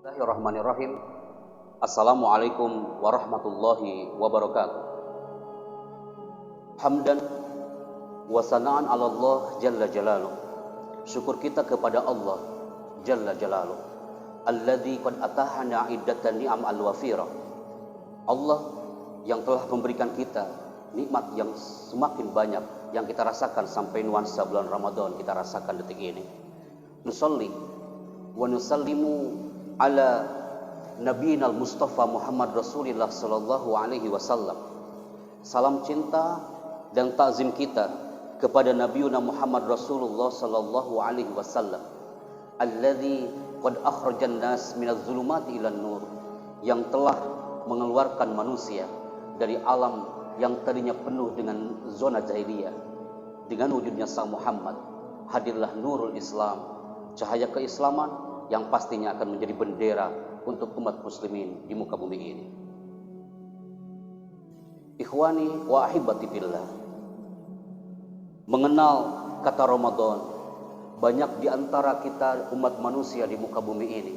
Bismillahirrahmanirrahim. Assalamualaikum warahmatullahi wabarakatuh. Hamdan wa sana'an 'ala Allah jalla jalaluh. Syukur kita kepada Allah jalla jalaluh. Alladzi qad atahana iddatan ni'am al-wafira. Allah yang telah memberikan kita nikmat yang semakin banyak yang kita rasakan sampai nuansa bulan Ramadan kita rasakan detik ini. Nusalli wa nusallimu ala nabiyina al-Mustafa Muhammad Rasulullah sallallahu alaihi wasallam. Salam cinta dan takzim kita kepada Nabiuna Muhammad Rasulullah sallallahu alaihi wasallam, alladzi qad akhrajan nas minaz zulumati ilan nur, yang telah mengeluarkan manusia dari alam yang tadinya penuh dengan zona jahiliyah. Dengan wujudnya Sang Muhammad, hadirlah nurul Islam, cahaya keislaman yang pastinya akan menjadi bendera untuk umat muslimin di muka bumi ini. Ikhwani wa ahibati fillah. Mengenal kata Ramadan, banyak di antara kita umat manusia di muka bumi ini,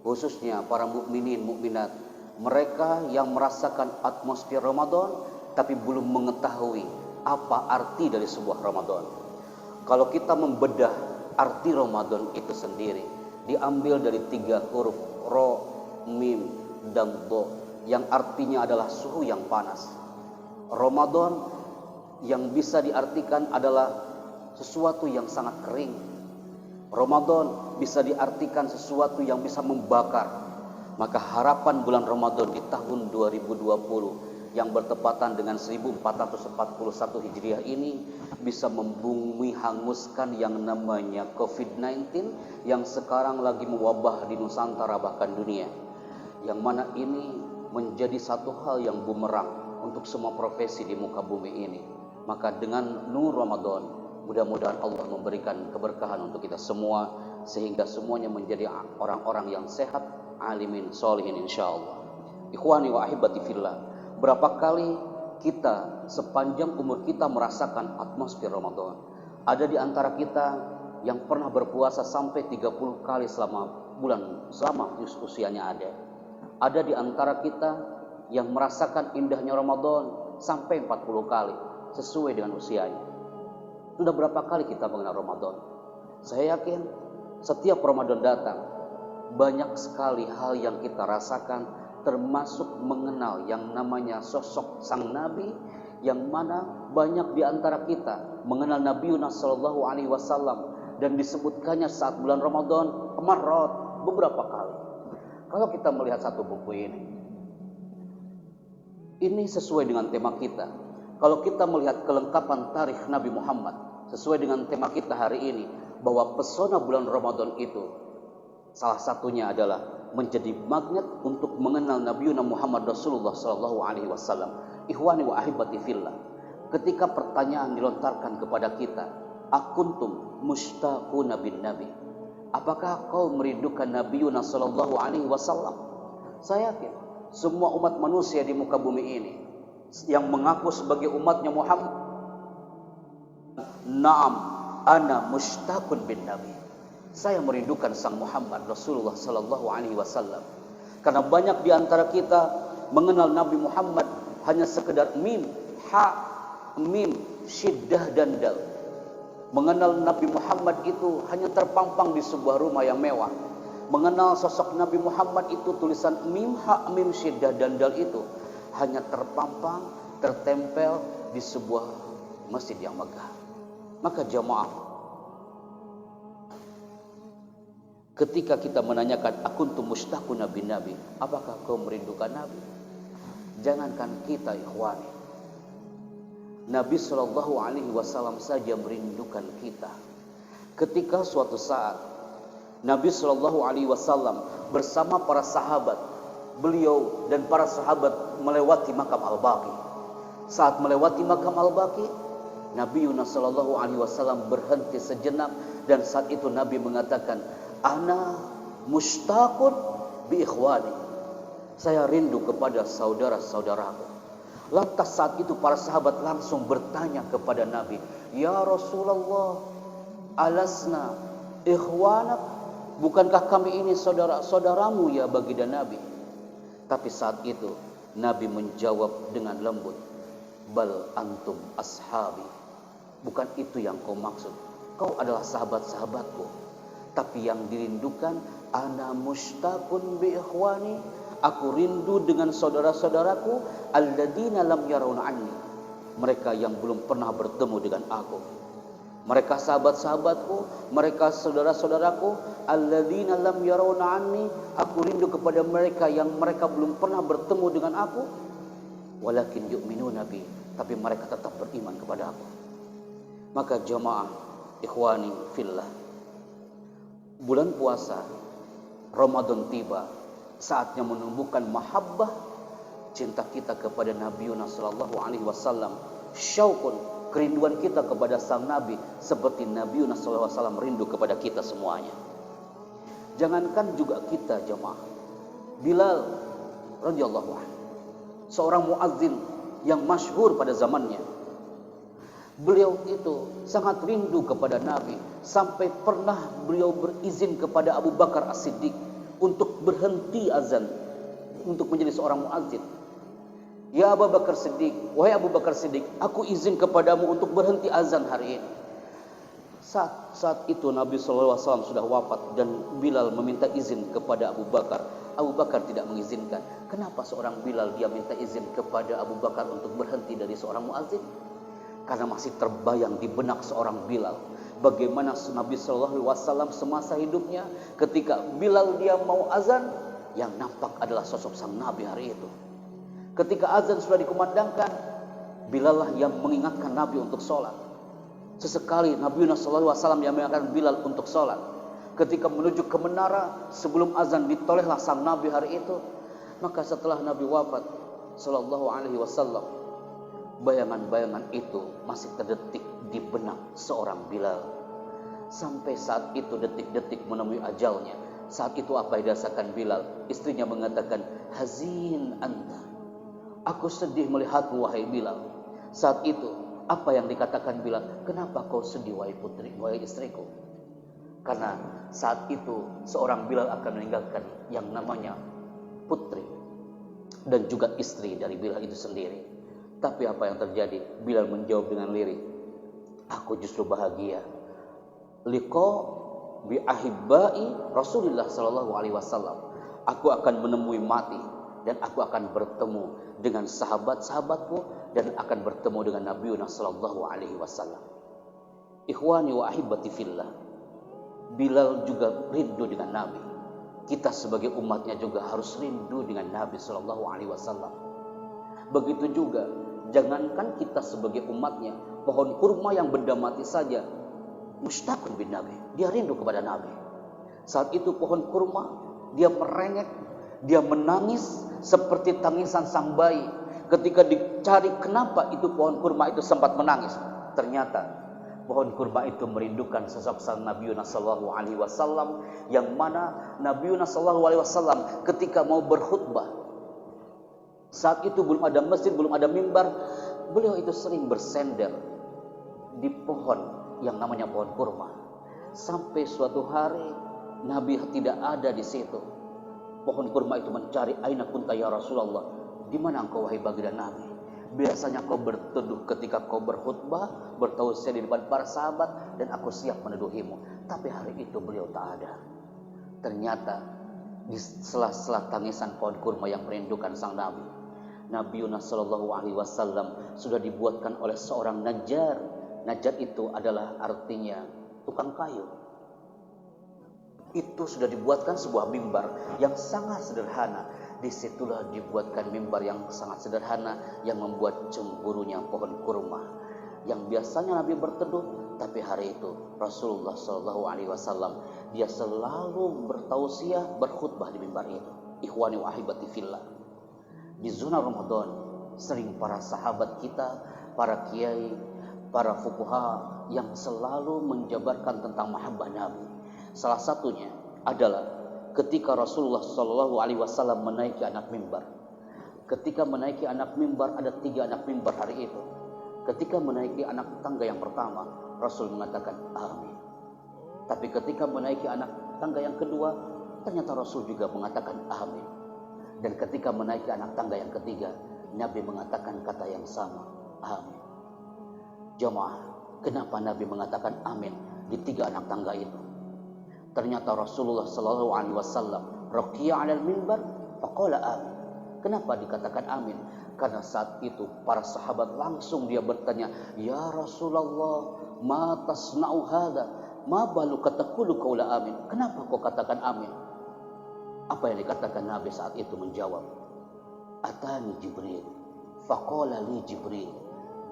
khususnya para mukminin mukminat, mereka yang merasakan atmosfer Ramadan tapi belum mengetahui apa arti dari sebuah Ramadan. Kalau kita membedah arti Ramadan itu sendiri, diambil dari 3 huruf ro, mim, dan do, yang artinya adalah suhu yang panas. Ramadan yang bisa diartikan adalah sesuatu yang sangat kering. Ramadan bisa diartikan sesuatu yang bisa membakar. Maka harapan bulan Ramadan di tahun 2020 yang bertepatan dengan 1441 Hijriah ini bisa membumi hanguskan yang namanya COVID-19 yang sekarang lagi mewabah di Nusantara bahkan dunia. Yang mana ini menjadi satu hal yang bumerang untuk semua profesi di muka bumi ini. Maka dengan nur Ramadan, mudah-mudahan Allah memberikan keberkahan untuk kita semua sehingga semuanya menjadi orang-orang yang sehat, alimin, solihin insyaallah. Ikhwani wa ahibati fillah. Berapa kali kita sepanjang umur kita merasakan atmosfer Ramadan? Ada di antara kita yang pernah berpuasa sampai 30 kali selama usianya ada. Ada di antara kita yang merasakan indahnya Ramadan sampai 40 kali sesuai dengan usianya. Sudah berapa kali kita mengenal Ramadan? Saya yakin setiap Ramadan datang banyak sekali hal yang kita rasakan, termasuk mengenal yang namanya sosok sang Nabi, yang mana banyak di antara kita mengenal Nabiuna sallallahu alaihi wasallam dan disebutkannya saat bulan Ramadan marrat beberapa kali. Kalau kita melihat satu buku ini sesuai dengan tema kita. Kalau kita melihat kelengkapan tarikh Nabi Muhammad sesuai dengan tema kita hari ini, bahwa pesona bulan Ramadan itu salah satunya adalah menjadi magnet untuk mengenal Nabiuna Muhammad Rasulullah sallallahu alaihi wasallam. Ikhwani wa ahibati fillah. Ketika pertanyaan dilontarkan kepada kita, akuntum mushtaquna bin nabi? Apakah kau merindukan Nabiuna sallallahu alaihi wasallam? Saya yakin semua umat manusia di muka bumi ini yang mengaku sebagai umatnya Muhammad, na'am ana mushtaqun bin nabi. Saya merindukan Sang Muhammad Rasulullah sallallahu alaihi wasallam. Karena banyak di antara kita mengenal Nabi Muhammad hanya sekedar mim, ha, mim, syiddah dan dal. Mengenal Nabi Muhammad itu hanya terpampang di sebuah rumah yang mewah. Mengenal sosok Nabi Muhammad itu tulisan mim, ha, mim, syiddah dan dal itu hanya terpampang, tertempel di sebuah masjid yang megah. Maka jamaah, ketika kita menanyakan akuntum mushtaquna bin nabi, apakah kau merindukan Nabi? Jangankan kita ikhwani, Nabi sallallahu alaihi wasallam saja merindukan kita. Ketika suatu saat Nabi sallallahu alaihi wasallam bersama para sahabat, beliau dan para sahabat melewati makam Al-Baqi. Saat melewati makam Al-Baqi, Nabi sallallahu alaihi wasallam berhenti sejenak dan saat itu Nabi mengatakan, ana mushtaqun bi ikhwani. Saya rindu kepada saudara-saudaraku. Lantas saat itu para sahabat langsung bertanya kepada Nabi, ya Rasulullah, alasna ikhwanak? bukankah kami ini saudara-saudaramu ya baginda Nabi? Tapi saat itu Nabi menjawab dengan lembut, bal antum ashabi. Bukan itu yang kau maksud. Kau adalah sahabat-sahabatku. Tapi yang dirindukan, ana mushtaqun bi ikhwani. Aku rindu dengan saudara-saudaraku, alladzina lam yarawna anni. Mereka yang belum pernah bertemu dengan aku. Mereka sahabat-sahabatku, mereka saudara-saudaraku, alladzina lam yarawna anni. Aku rindu kepada mereka yang mereka belum pernah bertemu dengan aku. Walakin yu'minuna bi, tapi mereka tetap beriman kepada aku. Maka jamaah ikhwani fillah, bulan puasa Ramadan tiba, saatnya menumbuhkan mahabbah, cinta kita kepada Nabi sallallahu alaihi wasallam, syauqun, kerinduan kita kepada sang Nabi seperti Nabi sallallahu alaihi wasallam rindu kepada kita semuanya. Jangankan juga kita jemaah, Bilal radhiyallahu anhu, seorang muazzin yang masyhur pada zamannya. Beliau itu sangat rindu kepada Nabi sampai pernah beliau berizin kepada Abu Bakar As-Siddiq untuk berhenti azan, untuk menjadi seorang muazzin. Ya Abu Bakar Siddiq, wahai Abu Bakar Siddiq, aku izin kepadamu untuk berhenti azan hari ini. Saat itu Nabi SAW sudah wafat dan Bilal meminta izin kepada Abu Bakar. Abu Bakar tidak mengizinkan. Kenapa seorang Bilal dia minta izin kepada Abu Bakar untuk berhenti dari seorang muazzin? Karena masih terbayang di benak seorang Bilal bagaimana Nabi SAW semasa hidupnya, ketika Bilal dia mau azan, yang nampak adalah sosok sang Nabi hari itu. Ketika azan sudah dikumandangkan, Bilal lah yang mengingatkan Nabi untuk sholat. Sesekali Nabi SAW yang mengingatkan Bilal untuk sholat. Ketika menuju ke menara sebelum azan ditolehlah sang Nabi hari itu. Maka setelah Nabi wafat Sallallahu Alaihi Wasallam, bayangan-bayangan itu masih terdetik di benak seorang Bilal. Sampai saat itu detik-detik menemui ajalnya. Saat itu apa yang dirasakan Bilal? Istrinya mengatakan, hazin anta. Aku sedih melihatmu wahai Bilal. Saat itu apa yang dikatakan Bilal? Kenapa kau sedih wahai putri, wahai istriku? Karena saat itu seorang Bilal akan meninggalkan yang namanya putri dan juga istri dari Bilal itu sendiri. Tapi apa yang terjadi? Bilal menjawab dengan lirih, aku justru bahagia. Liqa bi ahibbai Rasulullah sallallahu alaihi wasallam. Aku akan menemui mati dan aku akan bertemu dengan sahabat-sahabatku dan akan bertemu dengan Nabi sallallahu alaihi wasallam. Ikhwani wa ahibati fillah. Bilal juga rindu dengan Nabi. Kita sebagai umatnya juga harus rindu dengan Nabi sallallahu alaihi wasallam. Begitu juga, jangankan kita sebagai umatnya, pohon kurma yang benda mati saja mushtaqun bin Nabi, dia rindu kepada Nabi. Saat itu pohon kurma dia merengek, dia menangis seperti tangisan sang bayi. Ketika dicari kenapa itu pohon kurma itu sempat menangis, ternyata pohon kurma itu merindukan sosok sang Nabi sallallahu alaihi wasallam, yang mana Nabi sallallahu alaihi wasallam ketika mau berkhutbah, saat itu belum ada masjid, belum ada mimbar, beliau itu sering bersender di pohon yang namanya pohon kurma. Sampai suatu hari Nabi tidak ada di situ. Pohon kurma itu mencari, aina kunta ya Rasulullah, di mana engkau wahai baginda Nabi? Biasanya kau berteduh ketika kau berkhutbah, bertausiah di depan para sahabat, dan aku siap meneduhimu. Tapi hari itu beliau tak ada. Ternyata di sela-sela tangisan pohon kurma yang merindukan sang Nabi, Nabi sallallahu alaihi wasallam sudah dibuatkan oleh seorang najjar. Najjar itu adalah artinya tukang kayu. Itu sudah dibuatkan sebuah mimbar yang sangat sederhana. Disitulah dibuatkan mimbar yang sangat sederhana yang membuat cemburunya pohon kurma. Yang biasanya Nabi berteduh, tapi hari itu Rasulullah Shallallahu Alaihi Wasallam dia selalu bertausiah, berkhutbah di mimbar itu. Ikhwani wa ahibati fillah. Di zona Ramadan sering para sahabat kita, para kiai, para fuqaha yang selalu menjabarkan tentang mahabbah Nabi. Salah satunya adalah ketika Rasulullah Shallallahu Alaihi Wasallam menaiki anak mimbar. Ketika menaiki anak mimbar, ada 3 anak mimbar hari itu. Ketika menaiki anak tangga yang pertama, Rasul mengatakan amin. Tapi ketika menaiki anak tangga yang kedua, ternyata Rasul juga mengatakan amin. Dan ketika menaiki anak tangga yang ketiga, Nabi mengatakan kata yang sama, amin. Jemaah, kenapa Nabi mengatakan amin di 3 anak tangga itu? Ternyata Rasulullah sallallahu alaihi wasallam raqiya 'alal mimbar faqala amin. Kenapa dikatakan amin? Karena saat itu para sahabat langsung dia bertanya, "Ya Rasulullah, ma tasna'u hadza? Ma baluka taqulu qaula amin?" Kenapa kau katakan amin? Apa yang dikatakan Nabi saat itu menjawab, "Atani Jibril, faqala li Jibril."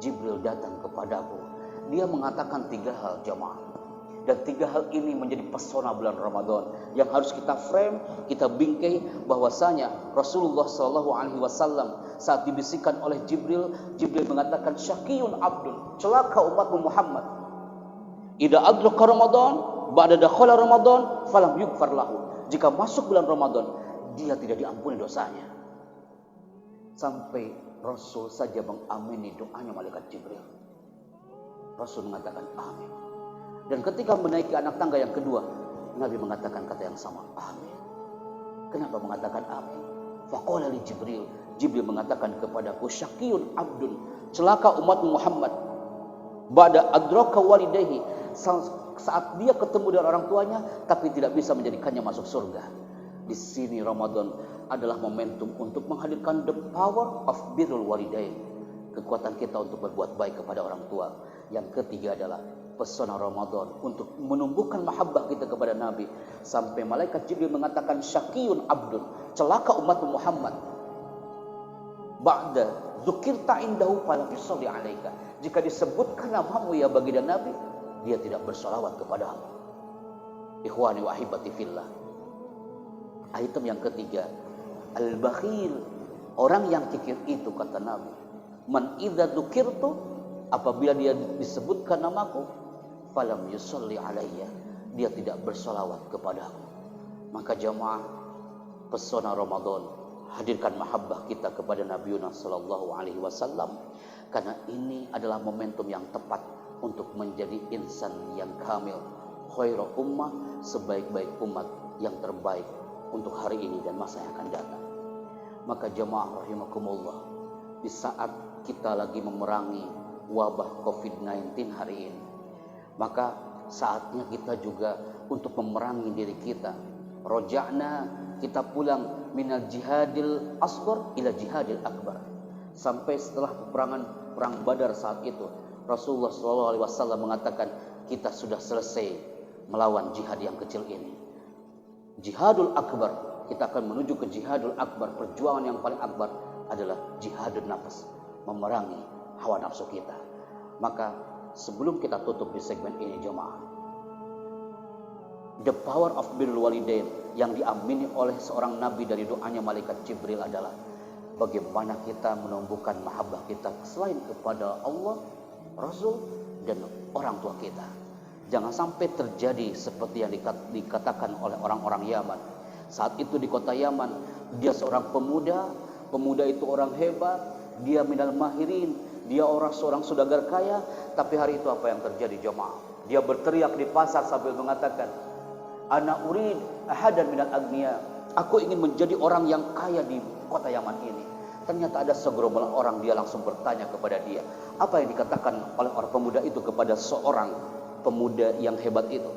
Jibril datang kepadaku. Dia mengatakan 3 hal, jemaah. Dan 3 hal ini menjadi pesona bulan Ramadan yang harus kita frame, kita bingkai bahwasanya Rasulullah Shallallahu Alaihi Wasallam saat dibisikkan oleh Jibril, Jibril mengatakan syaqiyun abdun, celaka umatmu Muhammad. Idza adraka Ramadan, ba'da dakhala Ramadan, falam yughfar lahu. Jika masuk bulan Ramadan, dia tidak diampuni dosanya. Sampai Rasul saja mengamini doanya malaikat Jibril. Rasul mengatakan amin. Dan ketika menaiki anak tangga yang kedua, Nabi mengatakan kata yang sama, amin. Kenapa mengatakan amin? Faqala li Jibril. Jibril mengatakan kepadaku, syaqiyun abdun, celaka umat Muhammad. Ba'da adraka walidayhi, saat dia ketemu dengan orang tuanya tapi tidak bisa menjadikannya masuk surga. Di sini Ramadan adalah momentum untuk menghadirkan the power of birrul walidain, kekuatan kita untuk berbuat baik kepada orang tua. Yang ketiga adalah pesona Ramadan untuk menumbuhkan mahabbah kita kepada Nabi, sampai malaikat Jibril mengatakan syaqiyun abdun, celaka umat Muhammad. Ba'da dzukirta indahu fala yusalli alaika, jika disebutkan namamu ya baginda Nabi, dia tidak bersolawat kepadamu. Ikhwani wa ahibati fillah. Item yang ketiga, al-bakhil, orang yang kikir itu, kata Nabi, man idza dzukirtu, apabila dia disebutkan namaku, falam yusalli alayya, dia tidak bersolawat kepadaku. Maka jamaah, pesona Ramadan, hadirkan mahabbah kita kepada Nabi sallallahu alaihi wasallam, karena ini adalah momentum yang tepat untuk menjadi insan yang kamil, khairu ummah, sebaik-baik umat yang terbaik untuk hari ini dan masa yang akan datang. Maka jemaah rahimakumullah, di saat kita lagi memerangi wabah COVID-19 hari ini, maka saatnya kita juga untuk memerangi diri kita. Roja'na, kita pulang minal jihadil asghar ila jihadil akbar. Sampai setelah peperangan perang Badar saat itu, Rasulullah SAW mengatakan kita sudah selesai melawan jihad yang kecil ini. Jihadul akbar, kita akan menuju ke jihadul akbar. Perjuangan yang paling akbar adalah jihadul nafas, memerangi hawa nafsu kita. Maka sebelum kita tutup di segmen ini jemaah, the power of birrul walidain yang diamini oleh seorang nabi dari doanya malaikat Jibril adalah bagaimana kita menumbuhkan mahabbah kita selain kepada Allah, Rasul, dan orang tua kita. Jangan sampai terjadi seperti yang dikatakan oleh orang-orang Yaman. Saat itu di kota Yaman, dia seorang pemuda. Pemuda itu orang hebat, dia minal mahirin, dia seorang saudagar kaya. Tapi hari itu apa yang terjadi jemaah? Dia berteriak di pasar sambil mengatakan, ana urid ahadan minal agniya, aku ingin menjadi orang yang kaya di kota Yaman ini. Ternyata ada segerombolan orang, dia langsung bertanya kepada dia, apa yang dikatakan oleh orang pemuda itu kepada seorang pemuda yang hebat itu.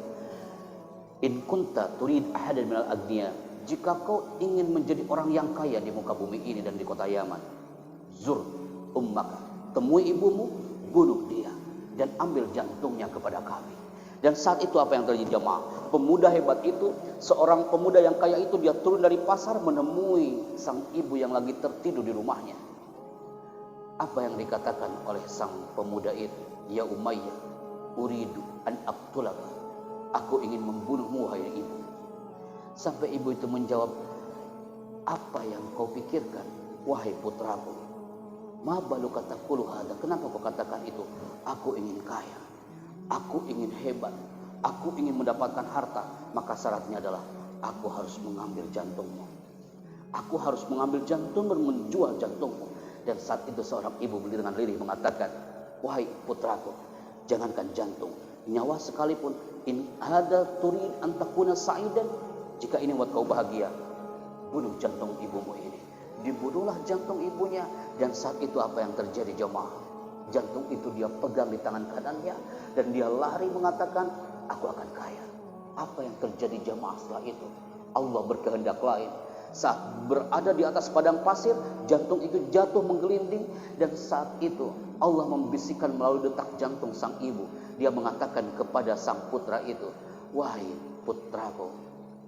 In kunta turid ahadan minal agniya, jika kau ingin menjadi orang yang kaya di muka bumi ini dan di kota Yaman, zur ummaka, temui ibumu, bunuh dia dan ambil jantungnya kepada kami. Dan saat itu apa yang terjadi jemaah? Pemuda hebat itu, seorang pemuda yang kaya itu, dia turun dari pasar menemui sang ibu yang lagi tertidur di rumahnya. Apa yang dikatakan oleh sang pemuda itu? Ya Umayyah, uridu an aqtulaka, aku ingin membunuhmu wahai ibu. Sampai ibu itu menjawab, apa yang kau pikirkan wahai putraku? Ma baluka taqulu hadza, kenapa kau katakan itu? Aku ingin kaya, aku ingin hebat, aku ingin mendapatkan harta. Maka syaratnya adalah aku harus mengambil jantungmu, aku harus mengambil jantung dan menjual jantungmu. Dan saat itu seorang ibu berdiri dengan lirih mengatakan, wahai putraku, jangankan jantung, nyawa sekalipun In hada turid an takuna sa'idan, jika ini buat kau bahagia, bunuh jantung ibumu ini. Dibunuhlah jantung ibunya, dan saat itu apa yang terjadi jemaah? Jantung itu dia pegang di tangan kanannya, dan dia lari mengatakan, aku akan kaya. Apa yang terjadi jemaah setelah itu? Allah berkehendak lain. Saat berada di atas padang pasir, jantung itu jatuh menggelinding, dan saat itu Allah membisikkan melalui detak jantung sang ibu. Dia mengatakan kepada sang putra itu, wahai putraku,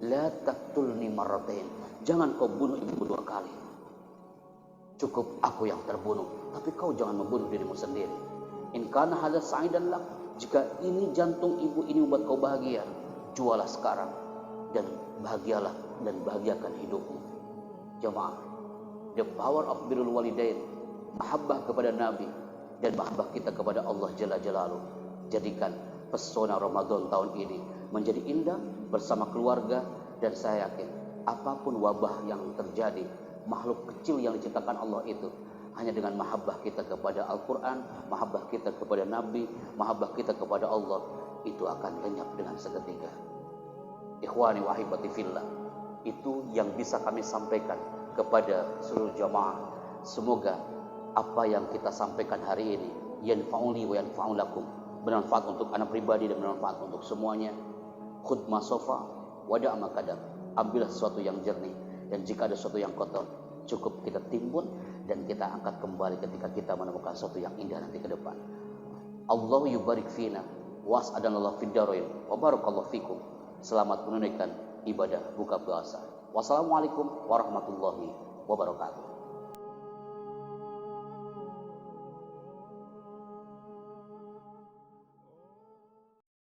la taqtulni marratain, jangan kau bunuh ibu 2 kali. Cukup aku yang terbunuh, tapi kau jangan membunuh dirimu sendiri. In kana hadza sa'idan lak, jika ini jantung ibu ini membuat kau bahagia, jualah sekarang dan bahagialah dan bahagiakan hidupmu. Jemaah, the power of birrul walidain, mahabbah kepada Nabi dan mahabbah kita kepada Allah Jalla Jalaluhu. Jadikan pesona Ramadan tahun ini menjadi indah bersama keluarga, dan saya yakin apapun wabah yang terjadi, makhluk kecil yang diciptakan Allah itu, hanya dengan mahabbah kita kepada Al-Quran, mahabbah kita kepada Nabi, mahabbah kita kepada Allah, itu akan lenyap dengan seketika. Ikhwani wa ahibati fillah, itu yang bisa kami sampaikan kepada seluruh jamaah. Semoga apa yang kita sampaikan hari ini yanfa'uli wa yanfa'u lakum, bermanfaat untuk anak pribadi dan bermanfaat untuk semuanya. Khudh ma sofa wada' ma kadam, ambillah sesuatu yang jernih, dan jika ada sesuatu yang kotor, cukup kita timbun dan kita angkat kembali ketika kita menemukan sesuatu yang indah nanti ke depan. Allahu yubarik fina was'adanallahu fid darain wa barakallahu fikum. Selamat menunaikan ibadah buka puasa. Wassalamualaikum warahmatullahi wabarakatuh.